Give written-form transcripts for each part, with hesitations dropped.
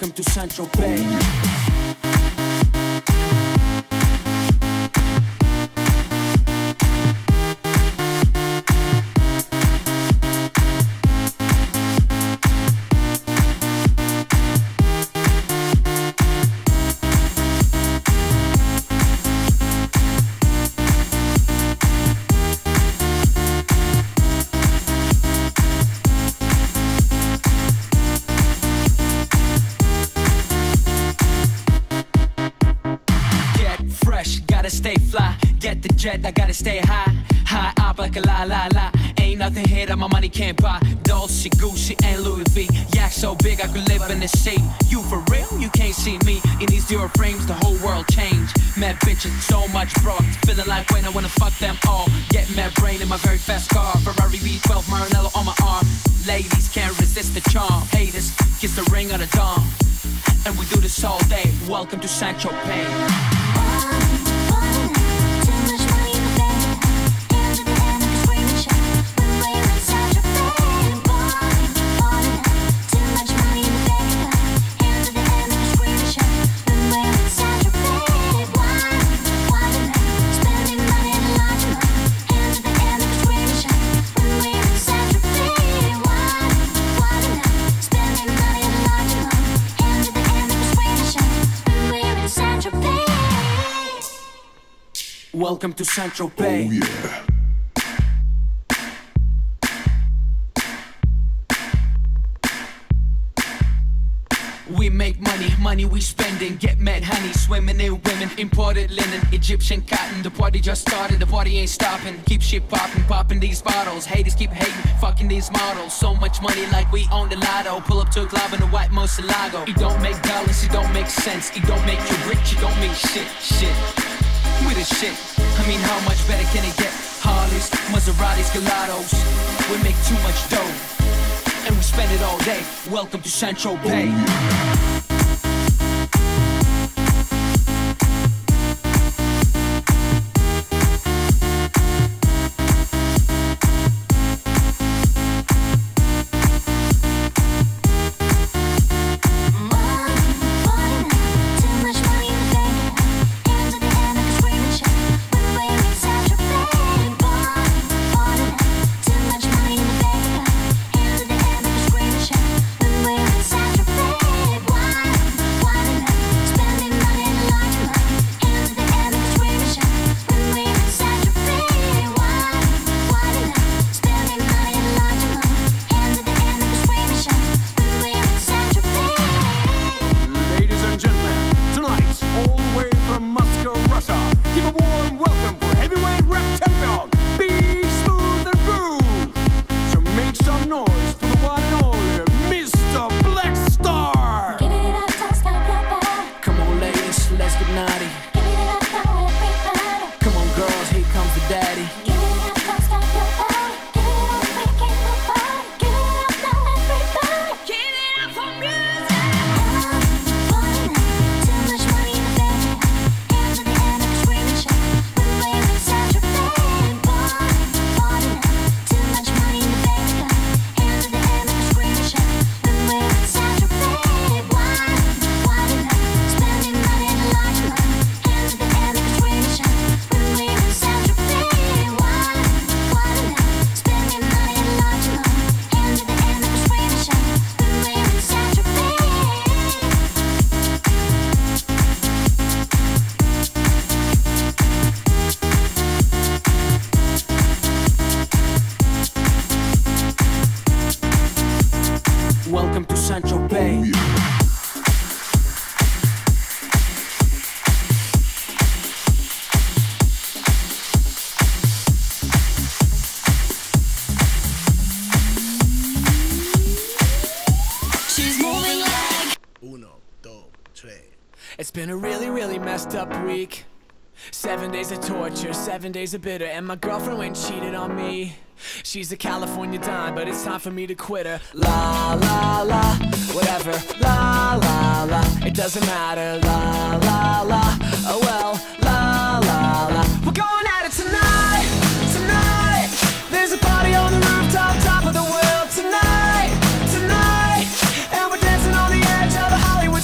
Welcome to Central Bay. Stay fly, get the jet, I gotta stay high. High up like a la la la. Ain't nothing here that my money can't buy. Dolce, Gucci, and Louis V. Yak so big I could live in the sea. You for real? You can't see me. In these Dior frames, the whole world changed. Mad bitches, so much broad. Feeling like when I wanna fuck them all. Get mad brain in my very fast car. Ferrari V12, Maranello on my arm. Ladies can't resist the charm. Haters, kiss the ring of the dawn. And we do this all day. Welcome to Central Bay. Welcome to Central Bay. Oh yeah. We make money, money we spending. Get mad honey, swimming in women. Imported linen, Egyptian cotton. The party just started, the party ain't stopping. Keep shit popping, popping these bottles. Haters keep hating, fucking these models. So much money like we own the lotto. Pull up to a club in a white Murcielago. It don't make dollars, it don't make sense. It don't make you rich, it don't mean shit, shit. We the shit, I mean how much better can it get? Harleys, Maseratis, Gelatos. We make too much dough, and we spend it all day. Welcome to Central Bay. Welcome to Central Bay. Oh yeah. She's moving like 1, 2, 3. It's been a really, really messed up week. 7 days of torture, 7 days of bitter, and my girlfriend went and cheated on me. She's a California dime, but it's time for me to quit her. La la la, whatever. La la la, it doesn't matter. La la la, oh well. La la la, we're going at it tonight, tonight. There's a party on the rooftop, top of the world tonight, tonight. And we're dancing on the edge of the Hollywood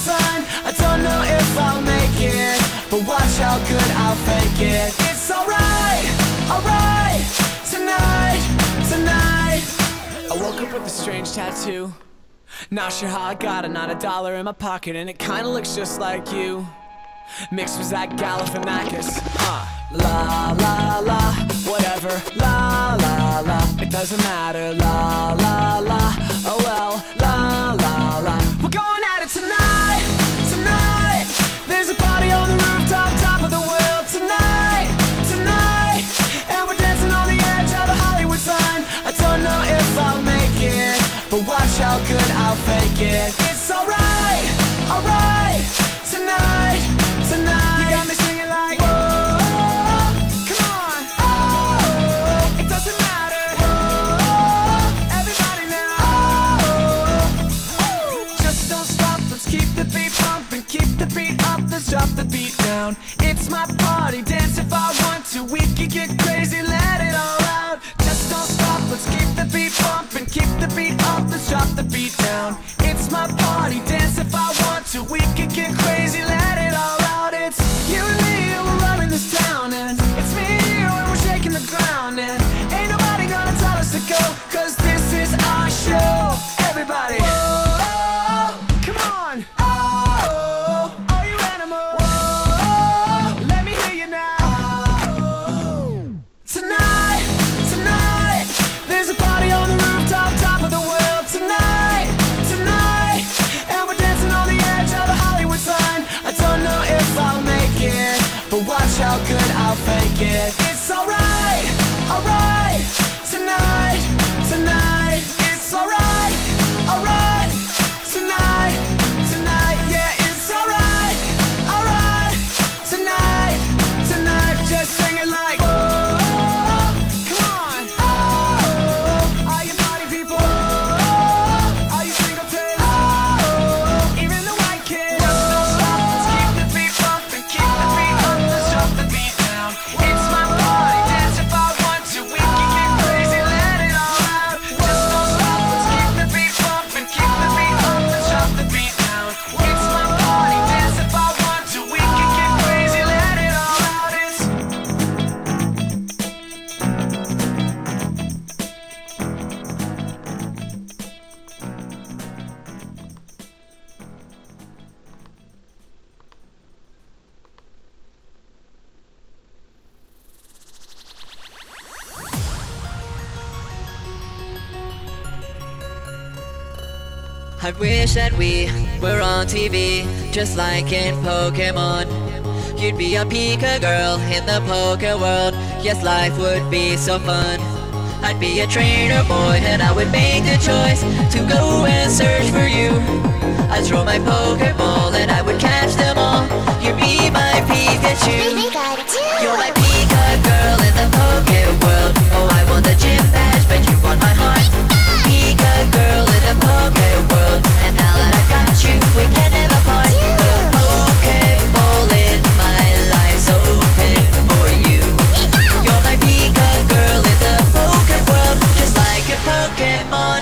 I'll fake it. It's alright, alright, tonight, tonight. I woke up with a strange tattoo. Not sure how I got it, not a dollar in my pocket, and it kinda looks just like you. Mixed with Zach Galifianakis. La la la, whatever. La la la, it doesn't matter. La la la, oh well. La la la, we're going at it tonight, tonight. There's a party on the rooftop, top of the world tonight, tonight. And we're dancing on the edge of a Hollywood sign. I don't know if I'll make it, but watch how good I'll fake it. It's alright, alright, tonight, tonight. You got me singing like, whoa, come on, oh, it doesn't matter, whoa, everybody now, oh, just don't stop, let's keep the beat pumping, keep the beat up, let's drop the beat down. It's my party, dance if I want to, we can get crazy, let it all out. Just don't stop, let's keep the beat pumping, keep the beat up, let's drop the beat down. It's my party, dance if I want to, we can get crazy, let it all out. It's you and me, and we're running this town, and it's me and you, and we're shaking the ground, and ain't nobody gonna tell us to go, cause this is our show. Everybody, whoa, come on, oh, are you animals? Whoa, let me hear you now. Tonight, tonight, there's a party on the rooftop, top of the world tonight, tonight. And we're dancing on the edge of a Hollywood sign. I don't know if I'll make it, but watch how good I'll fake it. It's alright, alright, tonight, tonight. It's alright, alright, tonight, tonight. Yeah, it's alright, alright, tonight, tonight. Just sing it like, oh, come on, oh, are you party people? Oh, are you singletons? Oh, even the white kids. Just don't stop, let's keep the beat pumping, keep the beat up, let's drop the beat down. It's my party, dance if I want to, we can get crazy, let it all out. Just don't stop, let's keep the beat pumping, keep the beat up, let's drop the beat down. It's my party, dance if I want to, we can get crazy, let it all out. It's I wish that we were on TV, just like in Pokemon. You'd be a Pika girl in the Poke world. Yes, life would be so fun. I'd be a trainer boy and I would make the choice to go and search for you. I'd throw my Pokeball and I would catch them all. You'd be my Pikachu. You're my Pika girl in the Poke world. Oh, I want the gym badge, but you want my heart. Pika girl in the Poke world, and now that I got you, we can never part. The Pokeball in my life's open for you. You're my Pika girl in the Poke world, just like a Pokemon.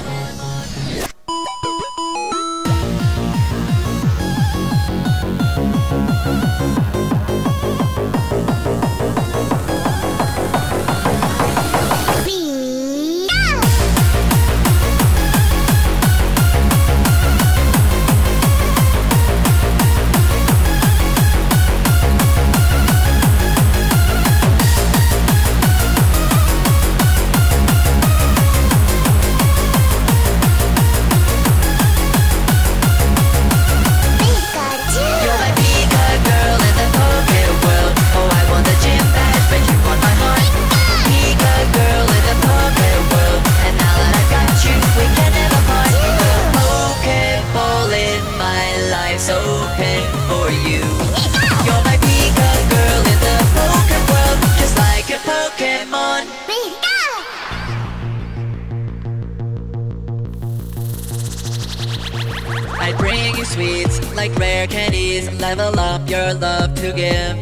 I'd bring you sweets like rare candies, level up your love to give,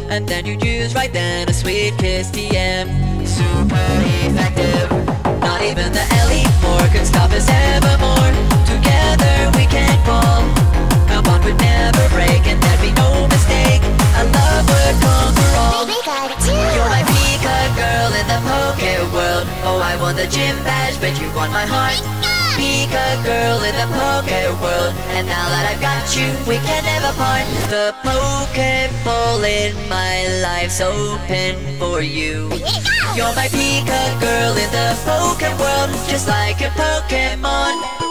and then you choose right then a sweet kiss TM. Super effective. Not even the Elite Four could stop us evermore. Together we can fall. Our bond would never break, and there'd be no mistake. Our love would conquer all. want my heart. Pika girl in the poke world, and now that I've got you, we can never part. The Pokeball in my life's open for you. You're my Pika girl in the poke world, just like a Pokemon.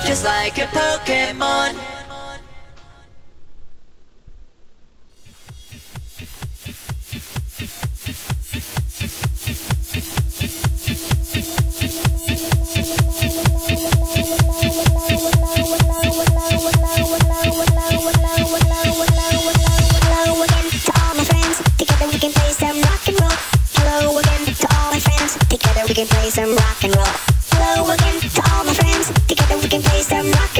Just like a Pokemon. Hello again to all my friends. Together we can play some rock and roll. Hello again to all my friends. Together we can play some rock and roll. Hello again to all my friends. Together we can play some rock